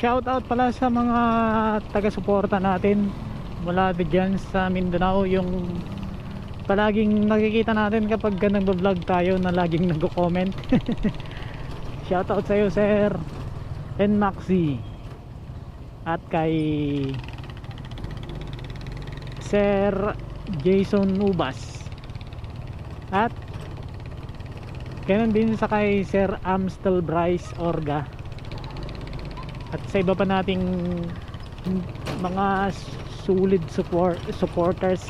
shout out pala sa mga taga-suporta natin mula dyan sa Mindanao, yung palaging nakikita natin kapag nag-vlog tayo na laging nag-comment. Shout out sa iyo, Sir and Maxi, at kay Sir Jason Ubas, at ganun din sa kay Sir Amstel Bryce Orga, at sa iba pa nating mga solid supporters.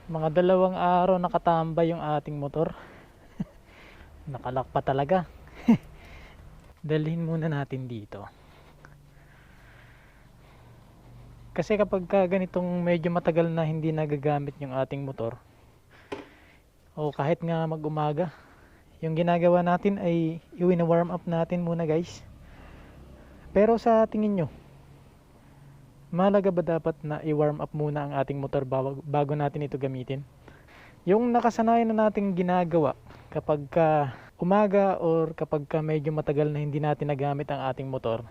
Mga 2 araw nakatambay yung ating motor. Nakalak pa talaga. Dalhin muna natin dito. Kasi kapag ganitong medyo matagal na hindi nagagamit yung ating motor, o kahit nga mag-umaga, yung ginagawa natin ay i-warm up natin muna, guys. Pero sa tingin nyo, mahalaga ba dapat na i-warm up muna ang ating motor bago natin ito gamitin? Yung nakasanayan na nating ginagawa kapag umaga or kapag medyo matagal na hindi natin nagamit ang ating motor,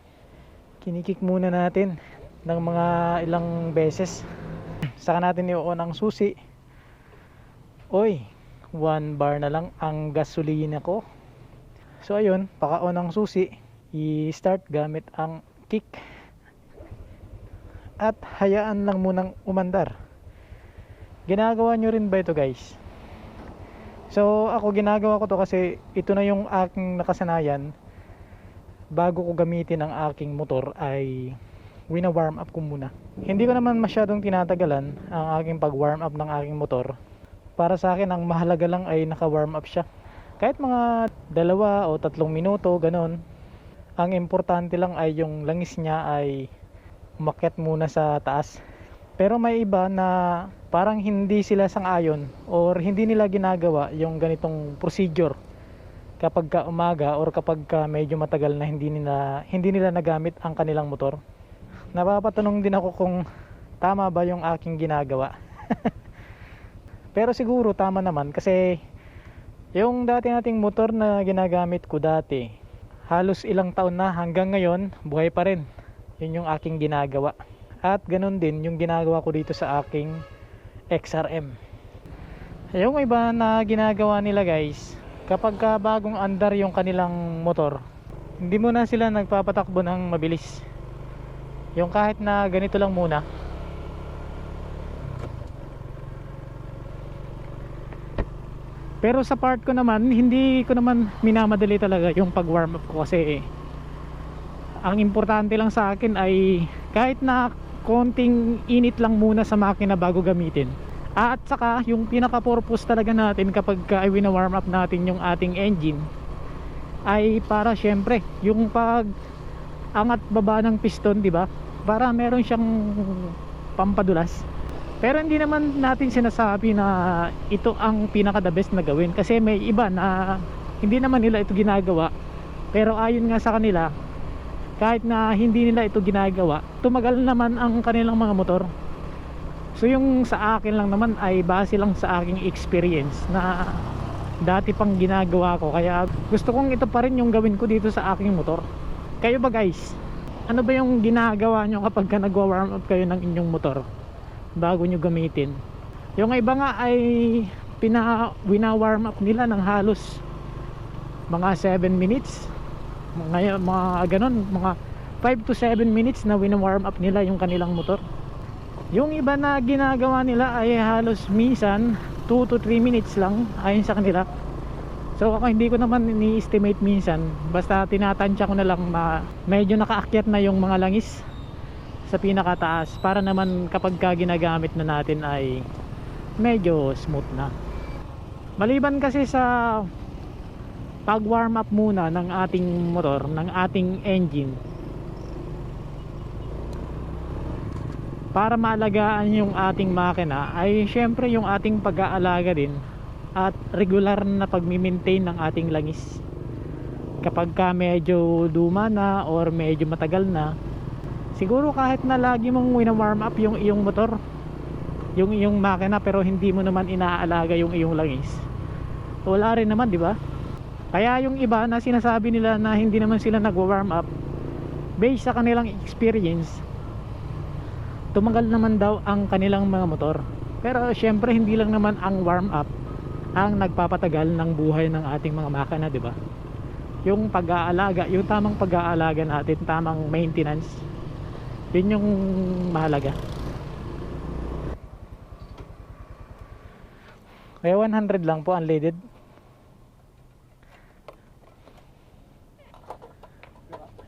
kinikik muna natin ng mga ilang beses. Saka natin i-on ang susi. Oy, 1 bar na lang ang gasolina ko. So ayun, paka-on ang susi, i-start gamit ang kick, at hayaan lang munang umandar. Ginagawa nyo rin ba ito, guys? So ako, ginagawa ko to kasi ito na yung aking nakasanayan. Bago ko gamitin ang aking motor ay wina-warm up ko muna. Hindi ko naman masyadong tinatagalan ang aking pag-warm up ng aking motor. Para sa akin, ang mahalaga lang ay naka-warm up siya. Kahit mga 2 o 3 minuto, ganon. Ang importante lang ay yung langis niya ay umakyat muna sa taas. Pero may iba na parang hindi sila sang-ayon or hindi nila ginagawa yung ganitong procedure kapag umaga or kapag medyo matagal na hindi nila nagamit ang kanilang motor. Napapatanong din ako kung tama ba yung aking ginagawa. Pero siguro tama naman, kasi yung dati nating motor na ginagamit ko dati, halos ilang taon na, hanggang ngayon buhay pa rin. Yun yung aking ginagawa. At ganun din yung ginagawa ko dito sa aking XRM. Yung iba na ginagawa nila, guys, kapag bagong andar yung kanilang motor, hindi muna sila nagpapatakbo ng mabilis. Yung kahit na ganito lang muna. Pero sa part ko naman, hindi ko naman minamadali talaga yung pag warm up ko, kasi ang importante lang sa akin ay kahit na konting init lang muna sa makina bago gamitin. At saka yung pinaka purpose talaga natin kapag wina-warm up natin yung ating engine ay para syempre yung pag angat baba ng piston, di ba? Para meron siyang pampadulas. Pero hindi naman natin sinasabi na ito ang pinaka the best na gawin, kasi may iba na hindi naman nila ito ginagawa, pero ayon nga sa kanila, kahit na hindi nila ito ginagawa, tumagal naman ang kanilang mga motor. So yung sa akin lang naman ay base lang sa aking experience na dati pang ginagawa ko, kaya gusto kong ito pa rin yung gawin ko dito sa aking motor. Kayo ba, guys? Ano ba yung ginagawa nyo kapag nagwa-warm up kayo ng inyong motor bago nyo gamitin? Yung iba nga ay wina-warm up nila ng halos mga 7 minutes, mga ganun, mga 5 to 7 minutes na wina-warm up nila yung kanilang motor. Yung iba na ginagawa nila ay halos minsan 2 to 3 minutes lang ayon sa kanila. So ako hindi ko naman ni-estimate minsan, basta tinatansya ko na lang medyo nakaakyat na yung mga langis sa pinakataas, para naman kapag ginagamit na natin ay medyo smooth na. Maliban kasi sa pag warm up muna ng ating motor, ng ating engine, para maalagaan yung ating makina ay syempre yung ating pag-aalaga din at regular na pagmi-maintain ng ating langis. Kapag ka medyo luma na or medyo matagal na, siguro kahit na lagi mong wina-warm up yung iyong motor, yung iyong makina, pero hindi mo naman inaalaga yung iyong langis, wala rin naman, di ba? Kaya yung iba na sinasabi nila na hindi naman sila nagwa-warm up, based sa kanilang experience, tumagal naman daw ang kanilang mga motor. Pero syempre hindi lang naman ang warm up ang nagpapatagal ng buhay ng ating mga makina, di ba? Yung pag-aalaga, yung tamang pag-aalaga natin, tamang maintenance, yun yung mahalaga. Kaya 100 lang po unleaded.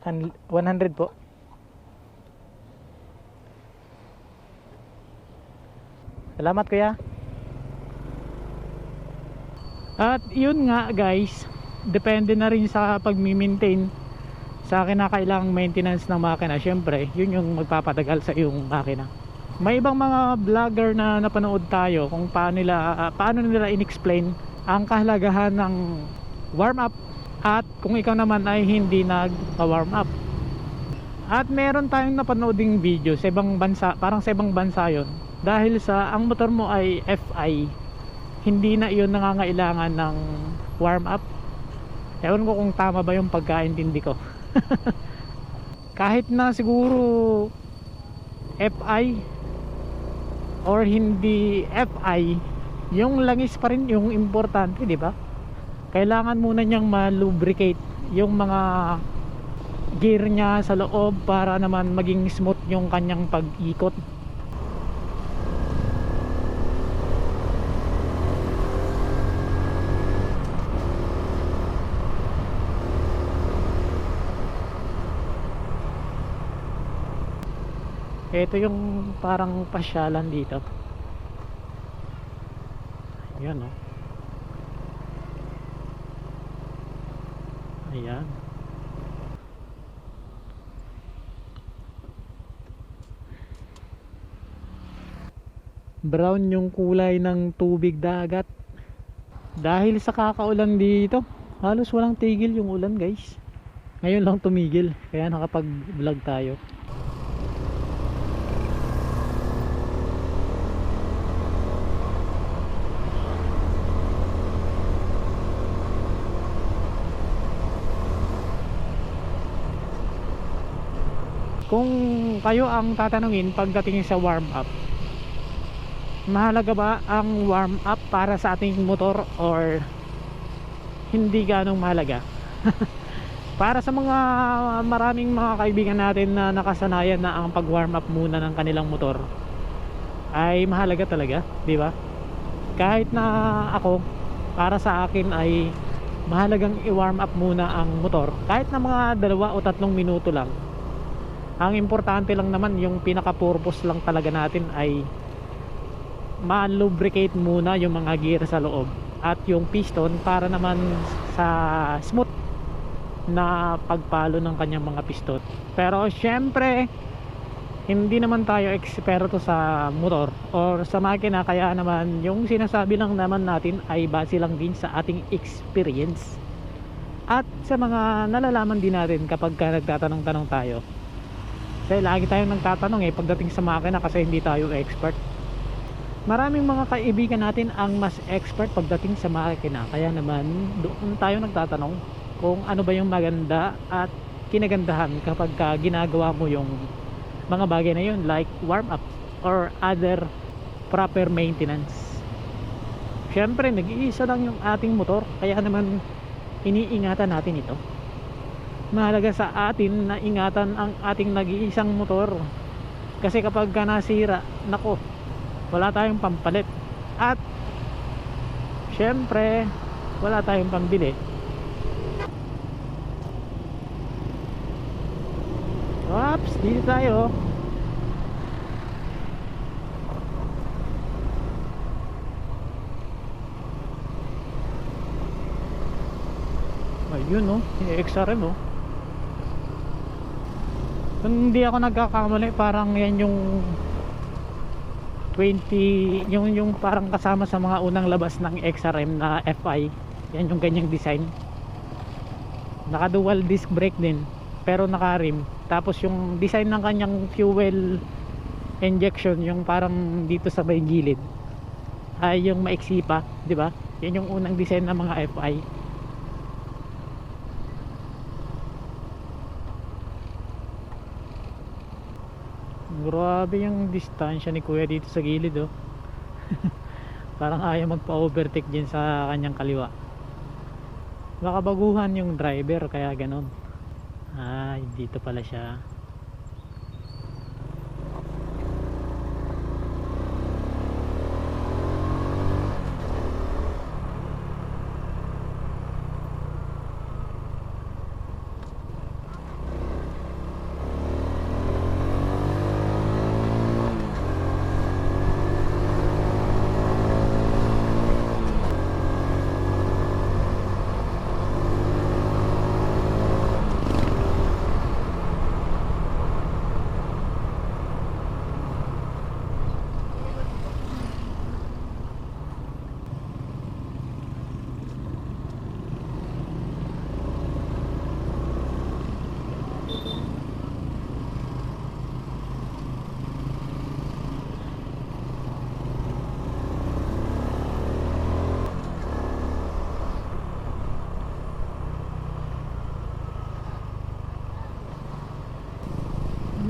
And 100 po. Salamat kuya. At yun nga guys, depende na rin sa pagmi-maintain sa kinakailangang maintenance ng makina. Syempre yun yung magpapatagal sa iyong makina. May ibang mga vlogger na napanood tayo kung paano nila in-explain ang kahalagahan ng warm up at kung ikaw naman ay hindi nag-warm up. At meron tayong napanooding video sa ibang bansa, parang sa ibang bansa yun, dahil sa ang motor mo ay FI, hindi na yun nangangailangan ng warm up. Ewan ko kung tama ba yung pagkaintindi ko. Kahit na siguro FI or hindi FI, yung langis pa rin yung importante, di ba? Kailangan muna niyang ma-lubricate yung mga gear niya sa loob para naman maging smooth yung kanyang pag-ikot. Ito yung parang pasyalan dito. Ayan o. Ayan. Brown yung kulay ng tubig dagat. Dahil sa kakaulan dito, halos walang tigil yung ulan guys. Ngayon lang tumigil, kaya nakapag-vlog tayo. Kung kayo ang tatanungin pagdating sa warm up, mahalaga ba ang warm up para sa ating motor or hindi ganong mahalaga? Para sa mga maraming mga kaibigan natin na nakasanayan na ang pag warm up muna ng kanilang motor, ay mahalaga talaga, di ba? Kahit na ako, para sa akin ay mahalagang i-warm up muna ang motor, kahit na mga 2 o 3 minuto lang. Ang importante lang naman, yung pinaka-purpose lang talaga natin ay ma-lubricate muna yung mga gear sa loob at yung piston para naman sa smooth na pagpalo ng kanyang mga piston. Pero syempre hindi naman tayo eksperto sa motor or sa makina, kaya naman yung sinasabi lang naman natin ay base lang din sa ating experience at sa mga nalalaman din natin kapag nagtatanong-tanong tayo. Kasi lagi tayong nagtatanong pagdating sa makina kasi hindi tayo expert. Maraming mga kaibigan natin ang mas expert pagdating sa makina, kaya naman doon tayo nagtatanong kung ano ba yung maganda at kinagandahan kapag ginagawa mo yung mga bagay na yun, like warm up or other proper maintenance. Syempre nag-iisa lang yung ating motor, kaya naman iniingatan natin ito. Mahalaga sa atin na ingatan ang ating nag-iisang motor, kasi kapag nasira, nako, wala tayong pampalit at syempre wala tayong pambili. Oops, dito tayo. Ayun no, yung XRM no. Kung hindi ako nagkakamali, parang yan yung 20, yung parang kasama sa mga unang labas ng XRM na FI. Yan yung ganyang design. Naka dual disc brake din pero naka rim. Tapos yung design ng kanyang fuel injection, yung parang dito sa may gilid ay yung maiksi pa, di ba? Yan yung unang design ng mga FI. Grabe yung distansya ni kuya dito sa gilid, oh. Parang ayaw magpa-overtake din sa kanyang kaliwa. Baka baguhan yung driver kaya ganon. Ay, dito pala siya.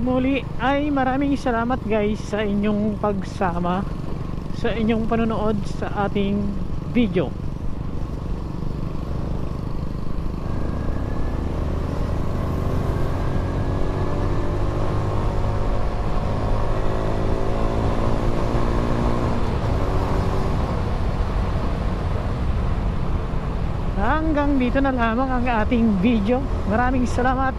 Muli ay maraming salamat guys sa inyong pagsama, sa inyong panonood sa ating video. Hanggang dito na lamang ang ating video. Maraming salamat.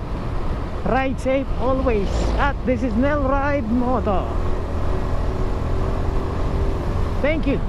Ride safe always. At this is Nel Ride Moto. Thank you.